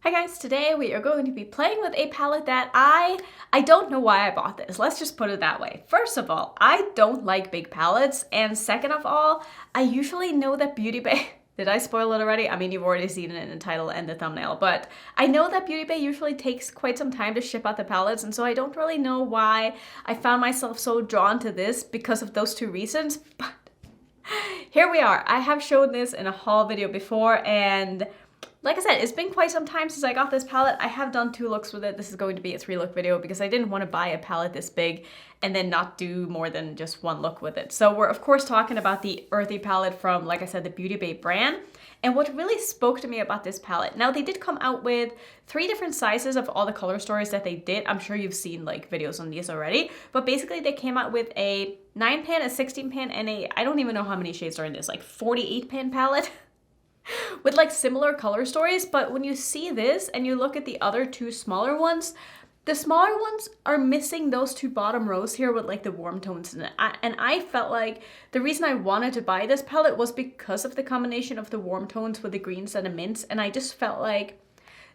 Hi guys, today we are going to be playing with a palette that I don't know why I bought this. Let's just put it that way. First of all, I don't like big palettes, and second of all, I usually know that Beauty Bay did I spoil it already? I mean, you've already seen it in the title and the thumbnail, but I know that Beauty Bay usually takes quite some time to ship out the palettes, and so I don't really know why I found myself so drawn to this because of those two reasons, but here we are. I have shown this in a haul video before, and like I said, it's been quite some time since I got this palette. I have done 2 looks with it. This is going to be a 3-look video because I didn't want to buy a palette this big and then not do more than just 1 look with it. So we're of course talking about the Earthy palette from, like I said, the Beauty Bay brand. And what really spoke to me about this palette, now they did come out with 3 different sizes of all the color stories that they did. I'm sure you've seen like videos on these already, but basically they came out with a 9-pan, a 16-pan, and I don't even know how many shades are in this, like 48-pan palette. With like similar color stories, but when you see this and you look at the other 2 smaller ones, the smaller ones are missing those 2 bottom rows here with like the warm tones in it. And I felt like the reason I wanted to buy this palette was because of the combination of the warm tones with the greens and the mints, and I just felt like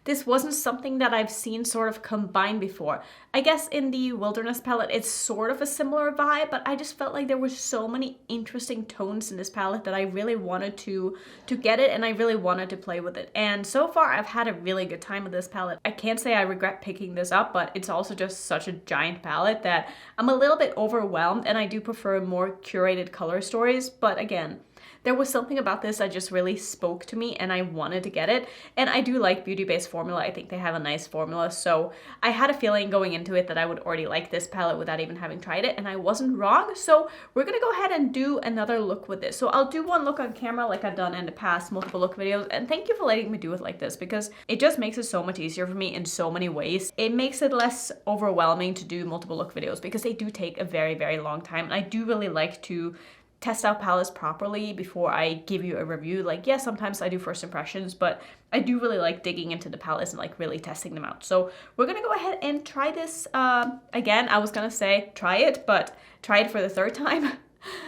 this wasn't something that I've seen sort of combined before. I guess in the Wilderness palette, it's sort of a similar vibe, but I just felt like there were so many interesting tones in this palette that I really wanted to get it, and I really wanted to play with it. And so far, I've had a really good time with this palette. I can't say I regret picking this up, but it's also just such a giant palette that I'm a little bit overwhelmed, and I do prefer more curated color stories. But again, there was something about this that just really spoke to me and I wanted to get it. And I do like Beauty Bay's formula. I think they have a nice formula. So I had a feeling going into it that I would already like this palette without even having tried it. And I wasn't wrong. So we're going to go ahead and do another look with this. So I'll do 1 look on camera like I've done in the past multiple look videos. And thank you for letting me do it like this because it just makes it so much easier for me in so many ways. It makes it less overwhelming to do multiple look videos because they do take a very, very long time. And I do really like to test out palettes properly before I give you a review. Like, yeah, sometimes I do first impressions, but I do really like digging into the palettes and like really testing them out. So we're gonna go ahead and try this again. I was gonna say try it, but try it for the 3rd time. I'm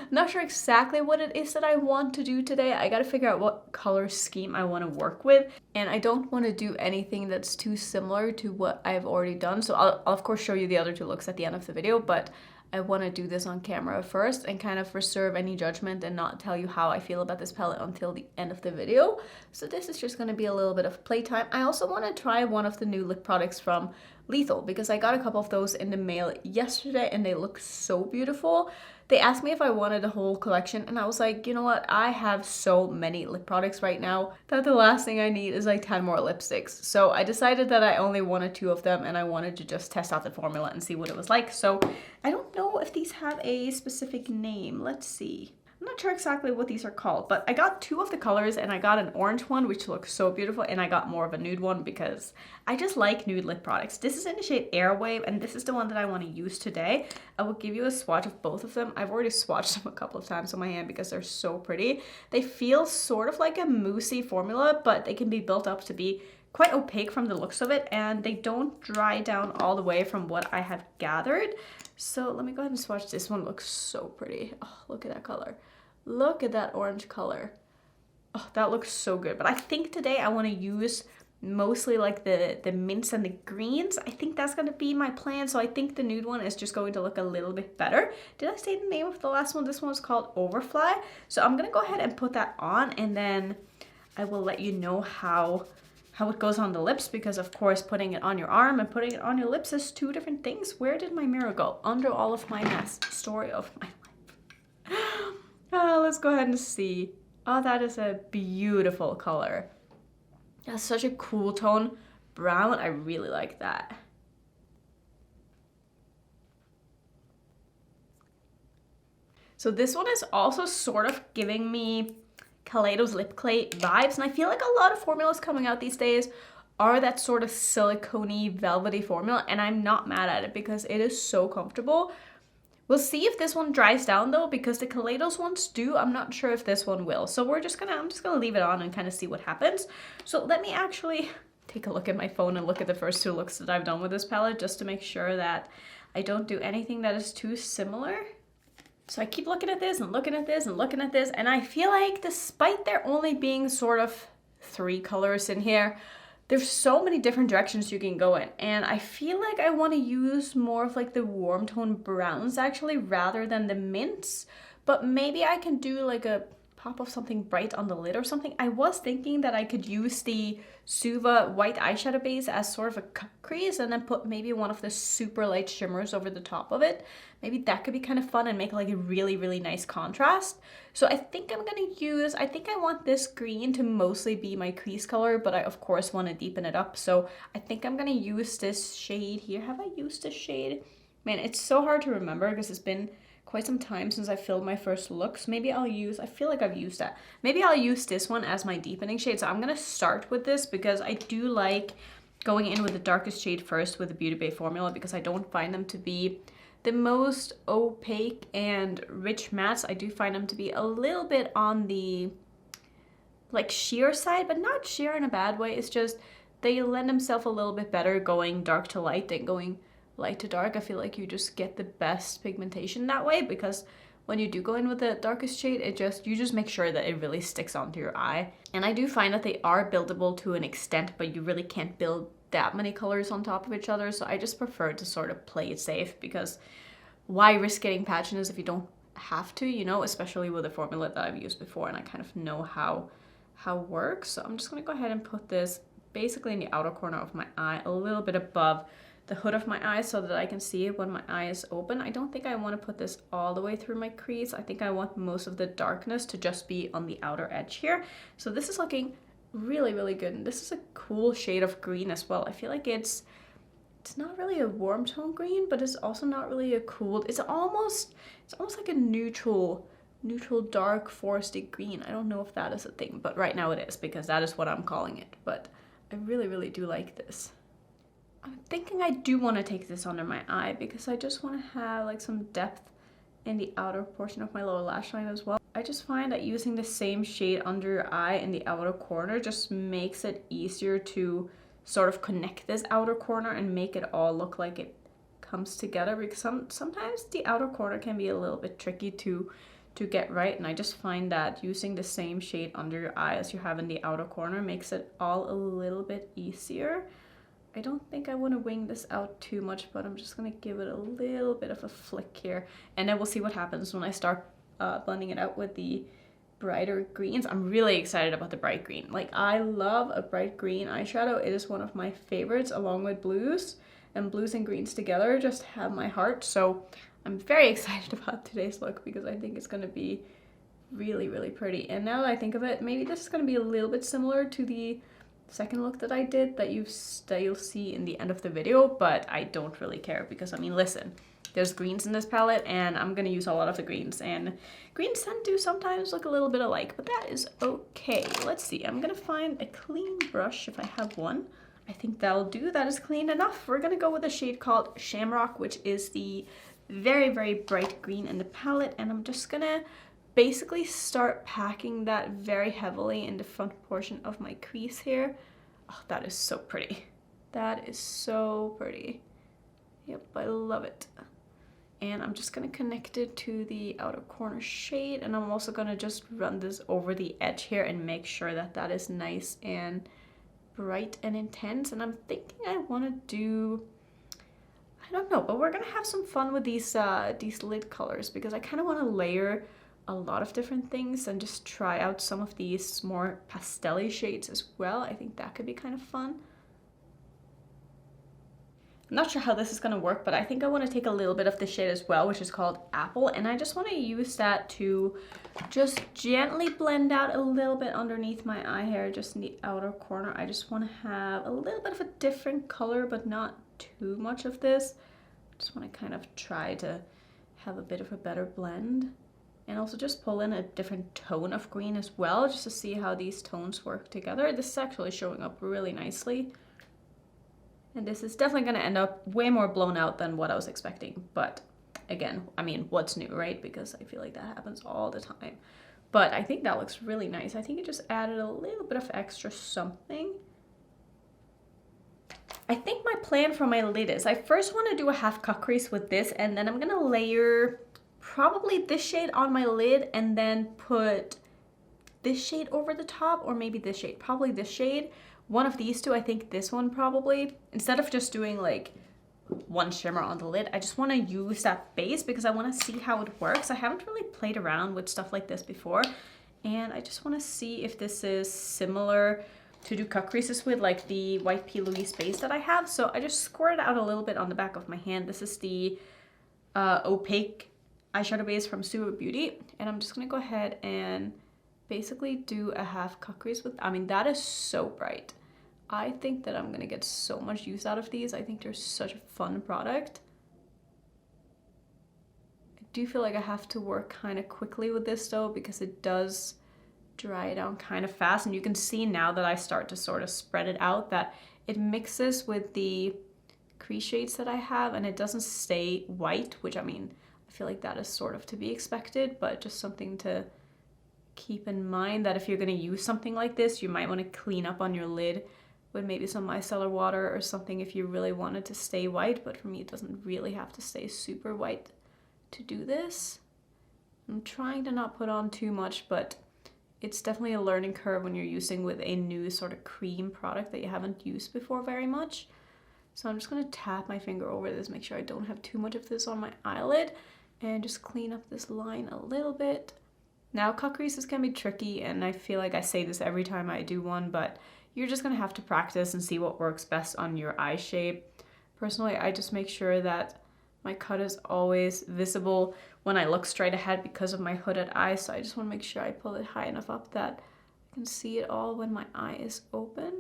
not sure exactly what it is that I want to do today. I gotta figure out what color scheme I want to work with, and I don't want to do anything that's too similar to what I've already done. So I'll of course show you the other 2 looks at the end of the video, but I want to do this on camera first and kind of reserve any judgment and not tell you how I feel about this palette until the end of the video. So this is just going to be a little bit of playtime. I also want to try one of the new lip products from Lethal because I got a couple of those in the mail yesterday and they look so beautiful. They asked me if I wanted a whole collection and I was like, you know what, I have so many lip products right now that the last thing I need is like 10 more lipsticks. So I decided that I only wanted 2 of them and I wanted to just test out the formula and see what it was like. So I don't know if these have a specific name. Let's see. I'm not sure exactly what these are called, but I got 2 of the colors and I got an orange one, which looks so beautiful, and I got more of a nude one because I just like nude lip products. This is in the shade Airwave, and this is the one that I want to use today. I will give you a swatch of both of them. I've already swatched them a couple of times on my hand because they're so pretty. They feel sort of like a moussey formula, but they can be built up to be quite opaque from the looks of it, and they don't dry down all the way from what I have gathered. So let me go ahead and swatch. This one looks so pretty. Oh, look at that color. Look at that orange color. Oh, that looks so good. But I think today I want to use mostly like the mints and the greens. I think that's going to be my plan. So I think the nude one is just going to look a little bit better. Did I say the name of the last one? This one is called Overfly. So I'm going to go ahead and put that on, and then I will let you know how it goes on the lips, because of course putting it on your arm and putting it on your lips is 2 different things. Where did my mirror go? Under all of my mess. Story of my life. Let's go ahead and see. Oh, that is a beautiful color. That's such a cool tone. Brown, I really like that. So this one is also sort of giving me Kaleido's lip clay vibes, and I feel like a lot of formulas coming out these days are that sort of silicone-y, velvety formula, and I'm not mad at it because it is so comfortable. We'll see if this one dries down though, because the Kaleido's ones do. I'm not sure if this one will. So I'm just gonna leave it on and kind of see what happens. So let me actually take a look at my phone and look at the first 2 looks that I've done with this palette just to make sure that I don't do anything that is too similar. So I keep looking at this and looking at this and looking at this, and I feel like despite there only being sort of 3 colors in here, there's so many different directions you can go in, and I feel like I want to use more of like the warm tone browns actually rather than the mints, but maybe I can do like a pop of something bright on the lid or something. I was thinking that I could use the Suva white eyeshadow base as sort of a cut crease and then put maybe one of the super light shimmers over the top of it. Maybe that could be kind of fun and make like a really, really nice contrast. So I think I'm gonna use, I think I want this green to mostly be my crease color, but I of course want to deepen it up. So I think I'm gonna use this shade here. Have I used this shade? Man, it's so hard to remember because it's been quite some time since I filmed my first looks. Maybe I'll use, I feel like I've used that. Maybe I'll use this one as my deepening shade. So I'm gonna start with this because I do like going in with the darkest shade first with the Beauty Bay formula because I don't find them to be the most opaque and rich mattes. I do find them to be a little bit on the like sheer side, but not sheer in a bad way. It's just they lend themselves a little bit better going dark to light than going light to dark. I feel like you just get the best pigmentation that way because when you do go in with the darkest shade, you just make sure that it really sticks onto your eye. And I do find that they are buildable to an extent, but you really can't build that many colors on top of each other. So I just prefer to sort of play it safe because why risk getting patchiness if you don't have to, you know, especially with a formula that I've used before and I kind of know how it works. So I'm just gonna go ahead and put this basically in the outer corner of my eye, a little bit above the hood of my eye so that I can see it when my eye is open. I don't think I want to put this all the way through my crease. I think I want most of the darkness to just be on the outer edge here. So this is looking really, really good. And this is a cool shade of green as well. I feel like it's not really a warm tone green, but it's also not really a cool, it's almost like a neutral dark foresty green. I don't know if that is a thing, but right now it is because that is what I'm calling it. But I really, really do like this. I'm thinking I do want to take this under my eye because I just want to have like some depth in the outer portion of my lower lash line as well. I just find that using the same shade under your eye in the outer corner just makes it easier to sort of connect this outer corner and make it all look like it comes together because sometimes the outer corner can be a little bit tricky to get right, and I just find that using the same shade under your eye as you have in the outer corner makes it all a little bit easier. I don't think I want to wing this out too much, but I'm just going to give it a little bit of a flick here. And then we'll see what happens when I start blending it out with the brighter greens. I'm really excited about the bright green. Like, I love a bright green eyeshadow. It is one of my favorites along with blues. And blues and greens together just have my heart. So I'm very excited about today's look because I think it's going to be really, really pretty. And now that I think of it, maybe this is going to be a little bit similar to the second look that I did that you'll see in the end of the video, but I don't really care because, I mean, listen, there's greens in this palette and I'm gonna use a lot of the greens, and greens tend to sometimes look a little bit alike, but that is okay. Let's see, I'm gonna find a clean brush if I have one. I think that'll do. That is clean enough. We're gonna go with a shade called Shamrock, which is the very, very bright green in the palette, and I'm just gonna basically start packing that very heavily in the front portion of my crease here. Oh, that is so pretty. That is so pretty. Yep, I love it. And I'm just gonna connect it to the outer corner shade, and I'm also gonna just run this over the edge here and make sure that that is nice and bright and intense. And I'm thinking I want to do, I don't know, but we're gonna have some fun with these lid colors because I kind of want to layer a lot of different things and just try out some of these more pastel-y shades as well. I think that could be kind of fun. I'm not sure how this is going to work, but I think I want to take a little bit of the shade as well, which is called Apple, and I just want to use that to just gently blend out a little bit underneath my eye hair, just in the outer corner. I just want to have a little bit of a different color, but not too much of this. Just want to kind of try to have a bit of a better blend. And also just pull in a different tone of green as well, just to see how these tones work together. This is actually showing up really nicely. And this is definitely going to end up way more blown out than what I was expecting. But again, I mean, what's new, right? Because I feel like that happens all the time. But I think that looks really nice. I think it just added a little bit of extra something. I think my plan for my lid is I first want to do a half cut crease with this, and then I'm going to layer probably this shade on my lid and then put this shade over the top, or maybe this shade, probably this shade, one of these two. I think this one probably, instead of just doing like one shimmer on the lid, I just want to use that base because I want to see how it works. I haven't really played around with stuff like this before, and I just want to see if this is similar to do cut creases with, like the white P. Louise base that I have. So I just squirted out a little bit on the back of my hand. This is the opaque eyeshadow base from Super Beauty, and I'm just gonna go ahead and basically do a half cut crease with, I mean, that is so bright. I think that I'm gonna get so much use out of these. I think they're such a fun product. I do feel like I have to work kind of quickly with this though, because it does dry down kind of fast, and you can see now that I start to sort of spread it out that it mixes with the crease shades that I have, and it doesn't stay white, which, I mean, I feel like that is sort of to be expected, but just something to keep in mind, that if you're going to use something like this, you might want to clean up on your lid with maybe some micellar water or something if you really want it to stay white. But for me, it doesn't really have to stay super white to do this. I'm trying to not put on too much, but it's definitely a learning curve when you're using with a new sort of cream product that you haven't used before very much. So I'm just going to tap my finger over this, make sure I don't have too much of this on my eyelid, and just clean up this line a little bit. Now, cut creases can be tricky, and I feel like I say this every time I do one, but you're just going to have to practice and see what works best on your eye shape. Personally, I just make sure that my cut is always visible when I look straight ahead because of my hooded eye, so I just want to make sure I pull it high enough up that I can see it all when my eye is open.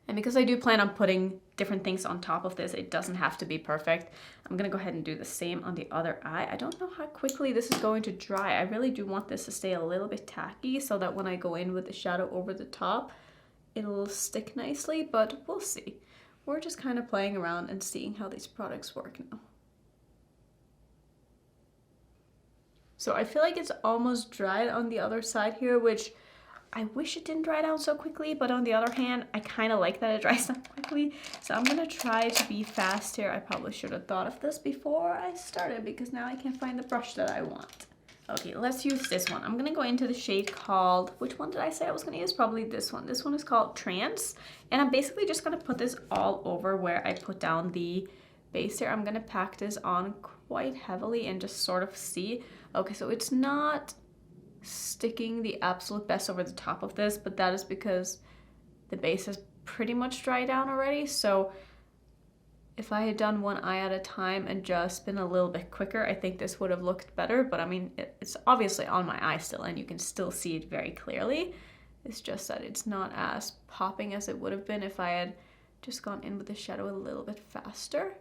And because I do plan on putting different things on top of this, it doesn't have to be perfect. I'm gonna go ahead and do the same on the other eye. I don't know how quickly this is going to dry. I really do want this to stay a little bit tacky so that when I go in with the shadow over the top, it'll stick nicely, but we'll see. We're just kind of playing around and seeing how these products work now. So I feel like it's almost dried on the other side here, which I wish it didn't dry down so quickly, but on the other hand, I kind of like that it dries down quickly. So I'm gonna try to be fast here. I probably should have thought of this before I started because now I can't find the brush that I want. Okay, let's use this one. I'm gonna go into the shade called, which one did I say I was gonna use? Probably this one. This one is called Trance. And I'm basically just gonna put this all over where I put down the base here. I'm gonna pack this on quite heavily and just sort of see. Okay, so it's not sticking the absolute best over the top of this, but that is because the base has pretty much dried down already. So if I had done one eye at a time and just been a little bit quicker, I think this would have looked better. But I mean, it's obviously on my eye still, and you can still see it very clearly. It's just that it's not as popping as it would have been if I had just gone in with the shadow a little bit faster.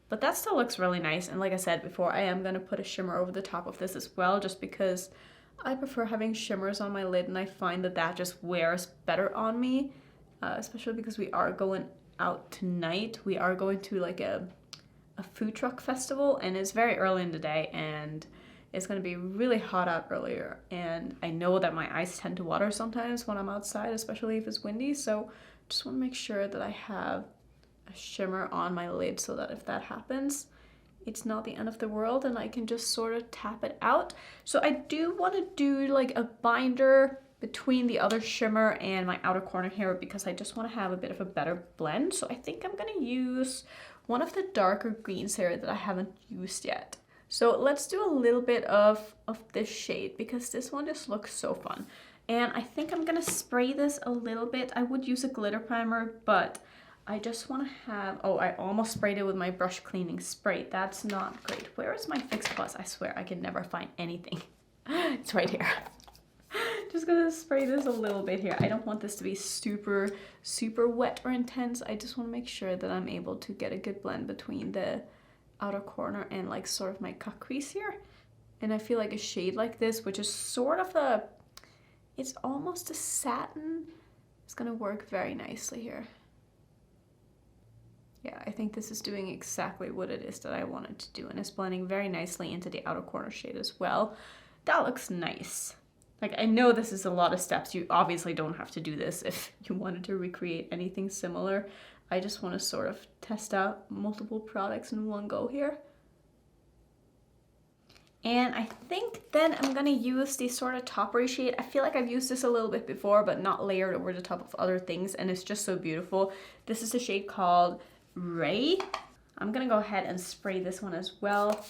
But that still looks really nice. And like I said before, I am going to put a shimmer over the top of this as well, just because I prefer having shimmers on my lid, and I find that that just wears better on me, especially because we are going out tonight. We are going to like a food truck festival, and it's very early in the day, and it's going to be really hot out earlier, and I know that my eyes tend to water sometimes when I'm outside, especially if it's windy, so just want to make sure that I have a shimmer on my lid so that if that happens, it's not the end of the world and I can just sort of tap it out. So I do want to do like a binder between the other shimmer and my outer corner here because I just want to have a bit of a better blend. So I think I'm going to use one of the darker greens here that I haven't used yet. So let's do a little bit of this shade because this one just looks so fun. And I think I'm going to spray this a little bit. I would use a glitter primer, but I just want to have, oh, I almost sprayed it with my brush cleaning spray. That's not great. Where is my Fix Plus? I swear I can never find anything. It's right here. Just gonna spray this a little bit here. I don't want this to be super, super wet or intense. I just want to make sure that I'm able to get a good blend between the outer corner and like sort of my cut crease here. And I feel like a shade like this, which is sort of a, it's almost a satin, is gonna work very nicely here. Yeah, I think this is doing exactly what it is that I wanted to do, and it's blending very nicely into the outer corner shade as well. That looks nice. Like, I know this is a lot of steps. You obviously don't have to do this if you wanted to recreate anything similar. I just want to sort of test out multiple products in one go here. And I think then I'm gonna use the sort of toppery shade. I feel like I've used this a little bit before, but not layered over the top of other things, and it's just so beautiful. This is a shade called Rephr. I'm gonna go ahead and spray this one as well.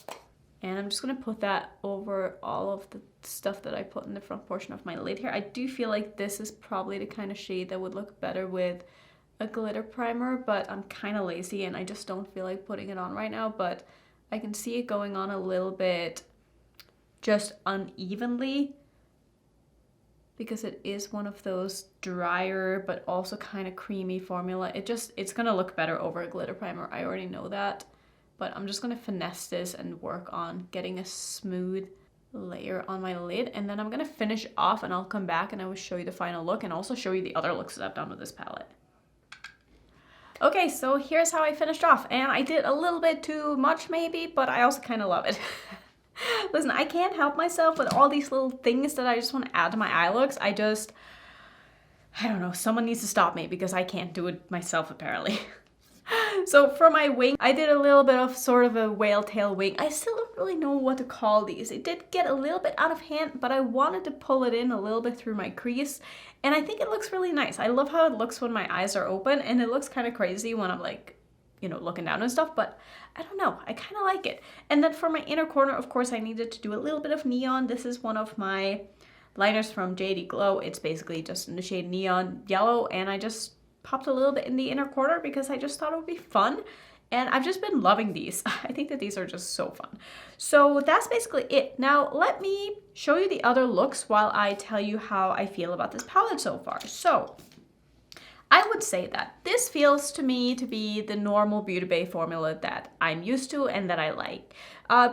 And I'm just gonna put that over all of the stuff that I put in the front portion of my lid here. I do feel like this is probably the kind of shade that would look better with a glitter primer, but I'm kind of lazy and I just don't feel like putting it on right now, but I can see it going on a little bit just unevenly because it is one of those drier but also kind of creamy formula. It's gonna look better over a glitter primer. I already know that, but I'm just gonna finesse this and work on getting a smooth layer on my lid, and then I'm gonna finish off and I'll come back and I will show you the final look and also show you the other looks that I've done with this palette. Okay, so here's how I finished off, and I did a little bit too much maybe, but I also kind of love it. Listen, I can't help myself with all these little things that I just want to add to my eye looks. I don't know, someone needs to stop me because I can't do it myself apparently. So for my wing, I did a little bit of sort of a whale tail wing. I still don't really know what to call these. It did get a little bit out of hand, but I wanted to pull it in a little bit through my crease, and I think it looks really nice. I love how it looks when my eyes are open, and it looks kind of crazy when I'm like, you know, looking down and stuff, but I don't know, I kind of like it. And then for my inner corner, of course, I needed to do a little bit of neon. This is one of my liners from JD Glow. It's basically just in the shade Neon Yellow, and I just popped a little bit in the inner corner because I just thought it would be fun. And I've just been loving these. I think that these are just so fun. So that's basically it. Now let me show you the other looks while I tell you how I feel about this palette so far. So I would say that this feels to me to be the normal Beauty Bay formula that I'm used to and that I like.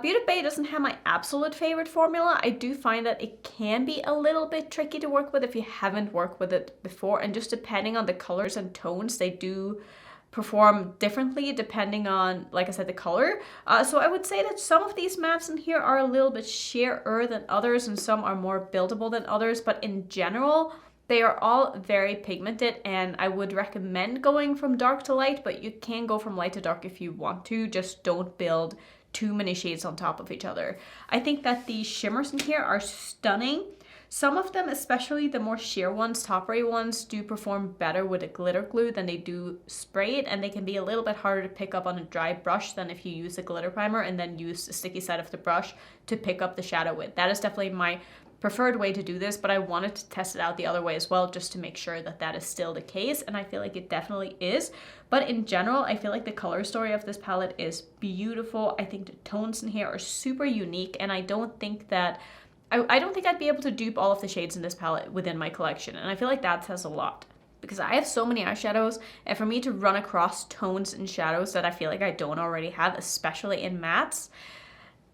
Beauty Bay doesn't have my absolute favorite formula. I do find that it can be a little bit tricky to work with if you haven't worked with it before, and just depending on the colors and tones, they do perform differently depending on, like I said, the color. So I would say that some of these mattes in here are a little bit sheerer than others, and some are more buildable than others, but in general, they are all very pigmented, and I would recommend going from dark to light, but you can go from light to dark if you want to. Just don't build too many shades on top of each other. I think that the shimmers in here are stunning. Some of them, especially the more sheer ones, toppery ones, do perform better with a glitter glue than they do sprayed, and they can be a little bit harder to pick up on a dry brush than if you use a glitter primer and then use the sticky side of the brush to pick up the shadow with. That is definitely my preferred way to do this, but I wanted to test it out the other way as well just to make sure that that is still the case, and I feel like it definitely is. But in general, I feel like the color story of this palette is beautiful. I think the tones in here are super unique, and I don't think that I don't think I'd be able to dupe all of the shades in this palette within my collection, and I feel like that says a lot. Because I have so many eyeshadows, and for me to run across tones and shadows that I feel like I don't already have, especially in mattes,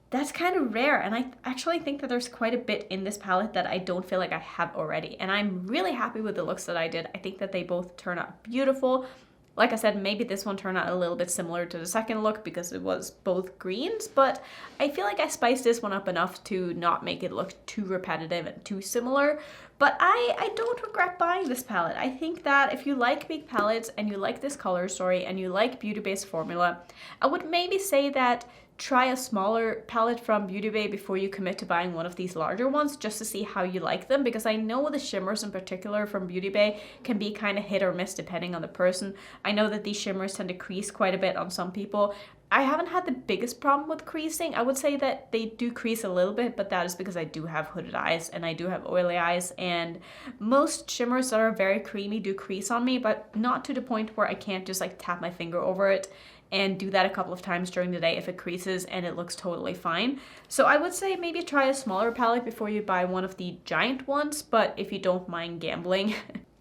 that's kind of rare, and I actually think that there's quite a bit in this palette that I don't feel like I have already, and I'm really happy with the looks that I did. I think that they both turn out beautiful. Like I said, maybe this one turned out a little bit similar to the second look because it was both greens, but I feel like I spiced this one up enough to not make it look too repetitive and too similar. But I don't regret buying this palette. I think that if you like big palettes and you like this color story and you like Beauty Bay's formula, I would maybe say that try a smaller palette from Beauty Bay before you commit to buying one of these larger ones, just to see how you like them, because I know the shimmers in particular from Beauty Bay can be kind of hit or miss depending on the person. I know that these shimmers tend to crease quite a bit on some people. I haven't had the biggest problem with creasing. I would say that they do crease a little bit, but that is because I do have hooded eyes and I do have oily eyes, and most shimmers that are very creamy do crease on me, but not to the point where I can't just like tap my finger over it and do that a couple of times during the day if it creases and it looks totally fine. So I would say maybe try a smaller palette before you buy one of the giant ones, but if you don't mind gambling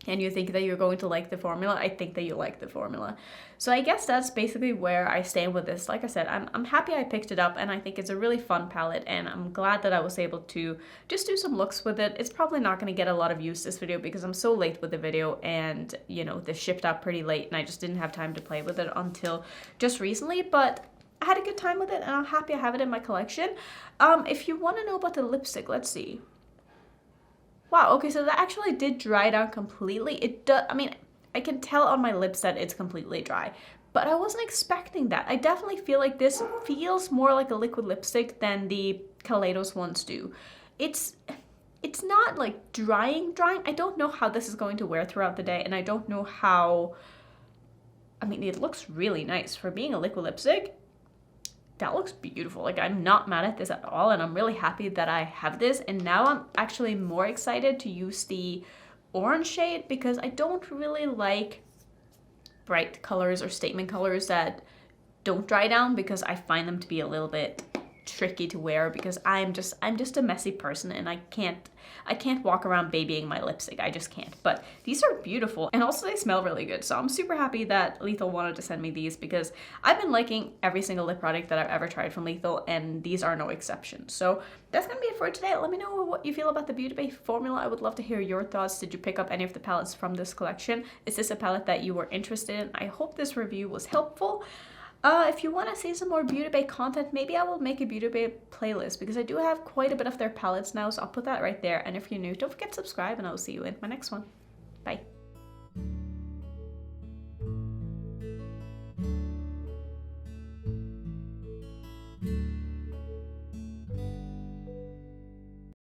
and you think that you're going to like the formula, I think that you like the formula. So I guess that's basically where I stand with this. Like I said, I'm happy I picked it up, and I think it's a really fun palette, and I'm glad that I was able to just do some looks with it. It's probably not going to get a lot of views this video because I'm so late with the video, and you know, this shipped out pretty late and I just didn't have time to play with it until just recently, but I had a good time with it and I'm happy I have it in my collection. If you want to know about the lipstick, let's see. Wow, okay, so that actually did dry down completely. It does, I mean, I can tell on my lips that it's completely dry, but I wasn't expecting that. I definitely feel like this feels more like a liquid lipstick than the Kaleidos ones do. It's not like drying. I don't know how this is going to wear throughout the day, and I don't know how, I mean, it looks really nice for being a liquid lipstick. That looks beautiful. Like, I'm not mad at this at all, and I'm really happy that I have this. And now I'm actually more excited to use the orange shade, because I don't really like bright colors or statement colors that don't dry down, because I find them to be a little bit tricky to wear, because I'm just a messy person, and I can't walk around babying my lipstick. I just can't. But these are beautiful, and also they smell really good. So I'm super happy that Lethal wanted to send me these, because I've been liking every single lip product that I've ever tried from Lethal, and these are no exception. So that's gonna be it for today. Let me know what you feel about the Beauty Bay formula. I would love to hear your thoughts. Did you pick up any of the palettes from this collection? Is this a palette that you were interested in? I hope this review was helpful. If you want to see some more Beauty Bay content, maybe I will make a Beauty Bay playlist, because I do have quite a bit of their palettes now, so I'll put that right there. And if you're new, don't forget to subscribe, and I will see you in my next one. Bye.